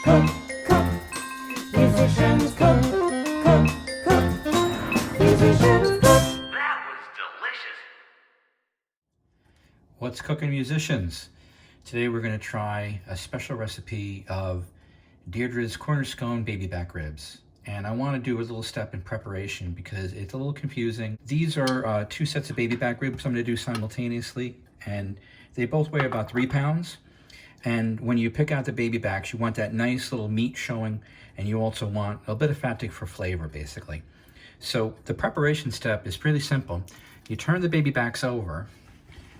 cook, cook. Musicians cook, cook, cook. Musicians cook. That was delicious. What's cooking, musicians? Today we're going to try a special recipe of Dierdre's corner scone baby back ribs. And I want to do a little step in preparation because it's a little confusing. These are 2 sets of baby back ribs I'm going to do simultaneously, and they both weigh about 3 pounds. And when you pick out the baby backs, you want that nice little meat showing, and you also want a bit of fat for flavor, basically. So the preparation step is pretty simple. You turn the baby backs over,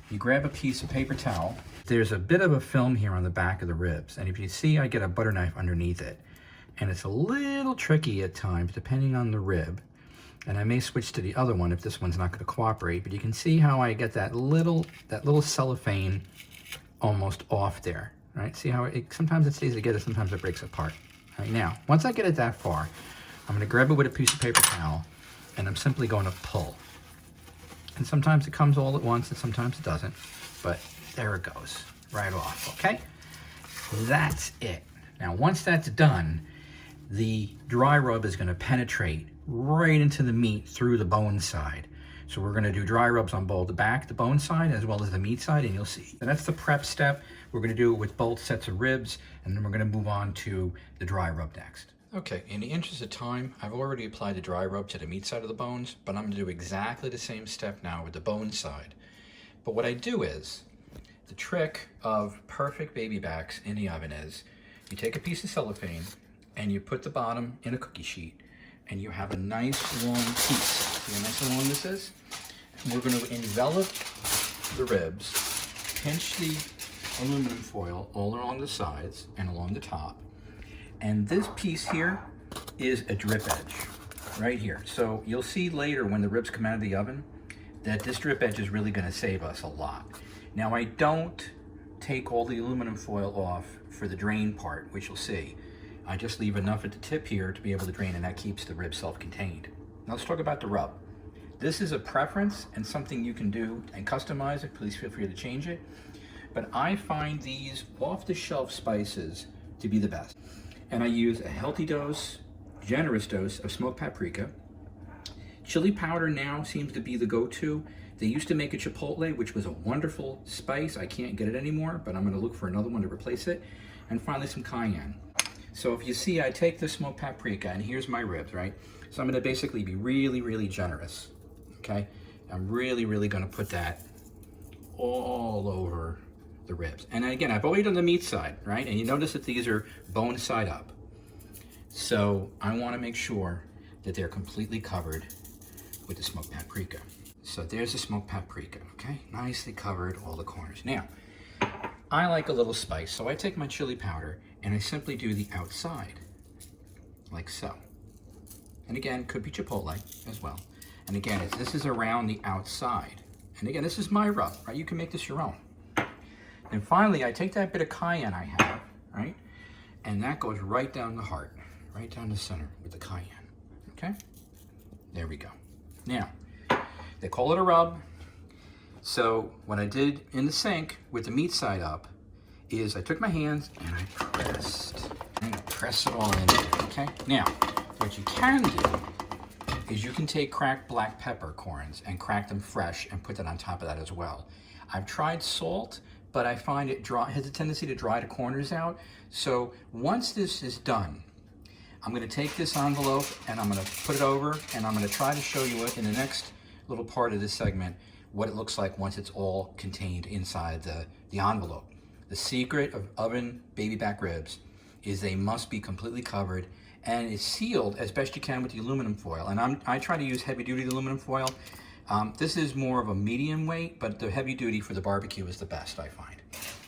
you grab a piece of paper towel. There's a bit of a film here on the back of the ribs, and if you see, I get a butter knife underneath it. And it's a little tricky at times, depending on the rib. And I may switch to the other one if this one's not going to cooperate, but you can see how I get that little cellophane almost off there, right? See how sometimes it stays together, sometimes it breaks apart. All right, now, once I get it that far, I'm going to grab it with a piece of paper towel, and I'm simply going to pull. And sometimes it comes all at once, and sometimes it doesn't, but there it goes, right off, okay? That's it. Now, once that's done, the dry rub is going to penetrate right into the meat through the bone side. So we're going to do dry rubs on both the back, the bone side, as well as the meat side, and you'll see. So that's the prep step. We're going to do it with both sets of ribs, and then we're going to move on to the dry rub next. Okay, in the interest of time, I've already applied the dry rub to the meat side of the bones, but I'm going to do exactly the same step now with the bone side. But what I do is, the trick of perfect baby backs in the oven is, you take a piece of cellophane, and you put the bottom in a cookie sheet, and you have a nice long piece. See how nice and long this is? And we're going to envelop the ribs, pinch the aluminum foil all along the sides and along the top. And this piece here is a drip edge, right here. So you'll see later when the ribs come out of the oven that this drip edge is really going to save us a lot. Now, I don't take all the aluminum foil off for the drain part, which you'll see. I just leave enough at the tip here to be able to drain, and that keeps the rib self-contained. Now let's talk about the rub. This is a preference and something you can do and customize it. Please feel free to change it. But I find these off-the-shelf spices to be the best. And I use a healthy dose, generous dose of smoked paprika. Chili powder now seems to be the go-to. They used to make a chipotle, which was a wonderful spice. I can't get it anymore, but I'm going to look for another one to replace it. And finally, some cayenne. So if you see, I take the smoked paprika, and here's my ribs, right? So I'm going to basically be really, really generous, okay? I'm really, really going to put that all over the ribs. And again, I've already done the meat side, right? And you notice that these are bone side up. So I want to make sure that they're completely covered with the smoked paprika. So there's the smoked paprika, okay? Nicely covered all the corners. Now, I like a little spice, so I take my chili powder and I simply do the outside, like so. And again, could be chipotle as well. And again, this is around the outside. And again, this is my rub, right? You can make this your own. And finally, I take that bit of cayenne I have, right? And that goes right down the heart, right down the center with the cayenne, okay? There we go. Now, they call it a rub. So what I did in the sink with the meat side up is I took my hands and I press it all in there, okay? Now, what you can do is you can take cracked black pepper corns and crack them fresh and put that on top of that as well. I've tried salt, but I find it has a tendency to dry the corners out. So once this is done, I'm going to take this envelope and I'm going to put it over, and I'm going to try to show you it in the next little part of this segment, what it looks like once it's all contained inside the envelope. The secret of oven baby back ribs is they must be completely covered and it's sealed as best you can with the aluminum foil. And I try to use heavy duty aluminum foil. This is more of a medium weight, but the heavy duty for the barbecue is the best, I find.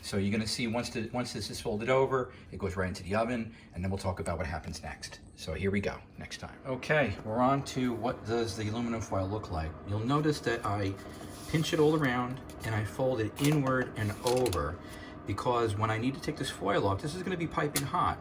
So you're gonna see once this is folded over, it goes right into the oven, and then we'll talk about what happens next. So here we go, next time. Okay, we're on to what does the aluminum foil look like. You'll notice that I pinch it all around and I fold it inward and over, because when I need to take this foil off, this is gonna be piping hot.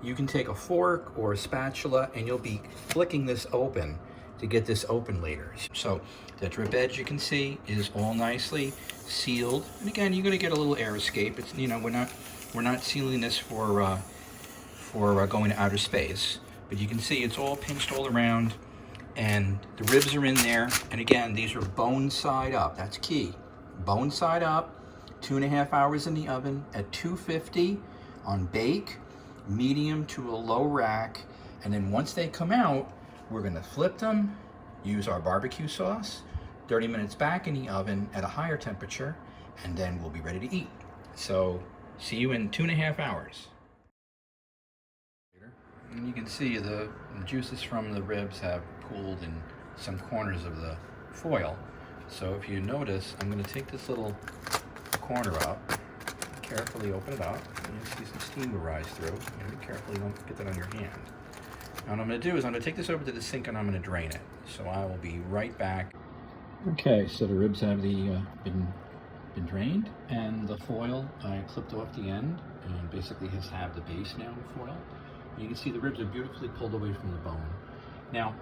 You can take a fork or a spatula and you'll be flicking this open to get this open later. So the drip edge, you can see, is all nicely sealed. And again, you're gonna get a little air escape. It's, you know, we're not sealing this for for going to outer space. But you can see it's all pinched all around, and the ribs are in there. And again, these are bone side up. That's key. Bone side up, 2.5 hours in the oven at 250 on bake, medium to a low rack. And then once they come out, we're gonna flip them, use our barbecue sauce, 30 minutes back in the oven at a higher temperature, and then we'll be ready to eat. So see you in 2.5 hours. And you can see the juices from the ribs have pooled in some corners of the foil. So if you notice, I'm going to take this little corner up, carefully open it up, and you'll see some steam will rise through. And be careful you don't get that on your hand. Now what I'm going to do is I'm going to take this over to the sink and I'm going to drain it. So I will be right back. Okay, so the ribs have been drained, and the foil I clipped off the end, and basically has have the base now in foil. You can see the ribs are beautifully pulled away from the bone. Now,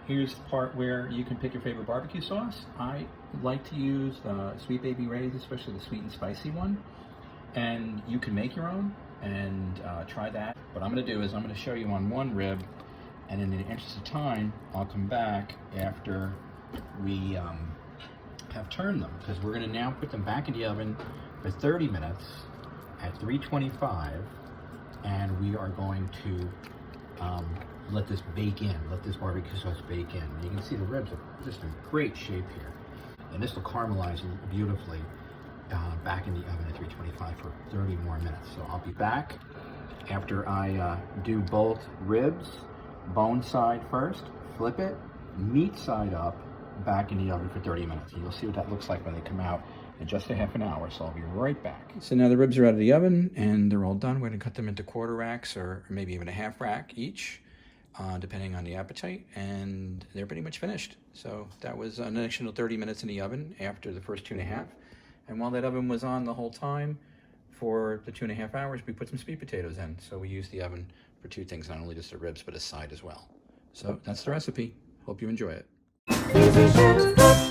here's the part where you can pick your favorite barbecue sauce. I like to use Sweet Baby Ray's, especially the sweet and spicy one. And you can make your own and try that. What I'm going to do is I'm going to show you on one rib, and in the interest of time, I'll come back after we have turned them, because we're going to now put them back in the oven for 30 minutes at 325. And we are going to let this bake in, let this barbecue sauce bake in. You can see the ribs are just in great shape here. And this will caramelize beautifully back in the oven at 325 for 30 more minutes. So I'll be back after I do both ribs, bone side first, flip it, meat side up, back in the oven for 30 minutes. And you'll see what that looks like when they come out in just a half an hour, so I'll be right back. So now the ribs are out of the oven and they're all done. We're gonna cut them into quarter racks or maybe even a half rack each, depending on the appetite, and they're pretty much finished. So that was an additional 30 minutes in the oven after the first 2.5. And while that oven was on the whole time, for the 2.5 hours, we put some sweet potatoes in. So we used the oven for two things, not only just the ribs, but a side as well. So that's the recipe. Hope you enjoy it. Musicians cook.